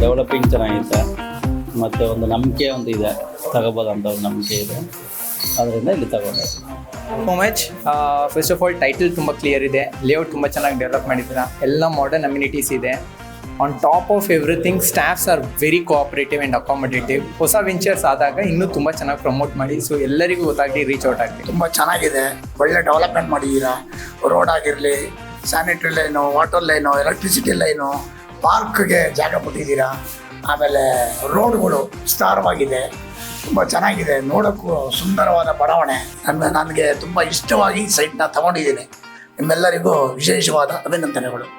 Developing ಚೆನ್ನಾಗಿದೆ, ಮತ್ತು ಒಂದು ನಂಬಿಕೆ ಒಂದು ಇದೆ, ತಗೋಬೋದಂತ ಒಂದು ನಂಬಿಕೆ ಇದೆ, ಅದರಿಂದ ಇಲ್ಲಿ ತಗೊಂಡೆ. So much. First of all title ತುಂಬ ಕ್ಲಿಯರ್ ಇದೆ, ಲೇಔಟ್ ತುಂಬ ಚೆನ್ನಾಗಿ ಡೆವಲಪ್ ಮಾಡಿದ್ದೀರಾ, ಎಲ್ಲ ಮಾಡರ್ನ್ ಅಮ್ಯುನಿಟೀಸ್ ಇದೆ. On top of everything staffs are very cooperative and accommodative. ಹೊಸ ವೆಂಚರ್ಸ್ ಆದಾಗ ಇನ್ನೂ ತುಂಬ ಚೆನ್ನಾಗಿ ಪ್ರಮೋಟ್ ಮಾಡಿ, ಸೊ ಎಲ್ಲರಿಗೂ ಗೊತ್ತಾಗಲಿ, ರೀಚ್ ಔಟ್ ಆಗಲಿ. ತುಂಬ ಚೆನ್ನಾಗಿದೆ, ಒಳ್ಳೆ ಡೆವಲಪ್ಮೆಂಟ್ ಮಾಡಿದ್ದೀರಾ. ರೋಡ್ ಆಗಿರಲಿ, sanitary line, water line, electricity line, ಪಾರ್ಕ್ಗೆ ಜಾಗ ಕೊಟ್ಟಿದ್ದೀರಾ. ಆಮೇಲೆ ರೋಡ್ಗಳು ವಿಸ್ತಾರವಾಗಿದೆ, ತುಂಬ ಚೆನ್ನಾಗಿದೆ, ನೋಡೋಕ್ಕೂ ಸುಂದರವಾದ ಬಡಾವಣೆ. ನನಗೆ ತುಂಬ ಇಷ್ಟವಾಗಿ ಸೈಟ್ನ ತಗೊಂಡಿದ್ದೀನಿ. ನಿಮ್ಮೆಲ್ಲರಿಗೂ ವಿಶೇಷವಾದ ಅಭಿನಂದನೆಗಳು.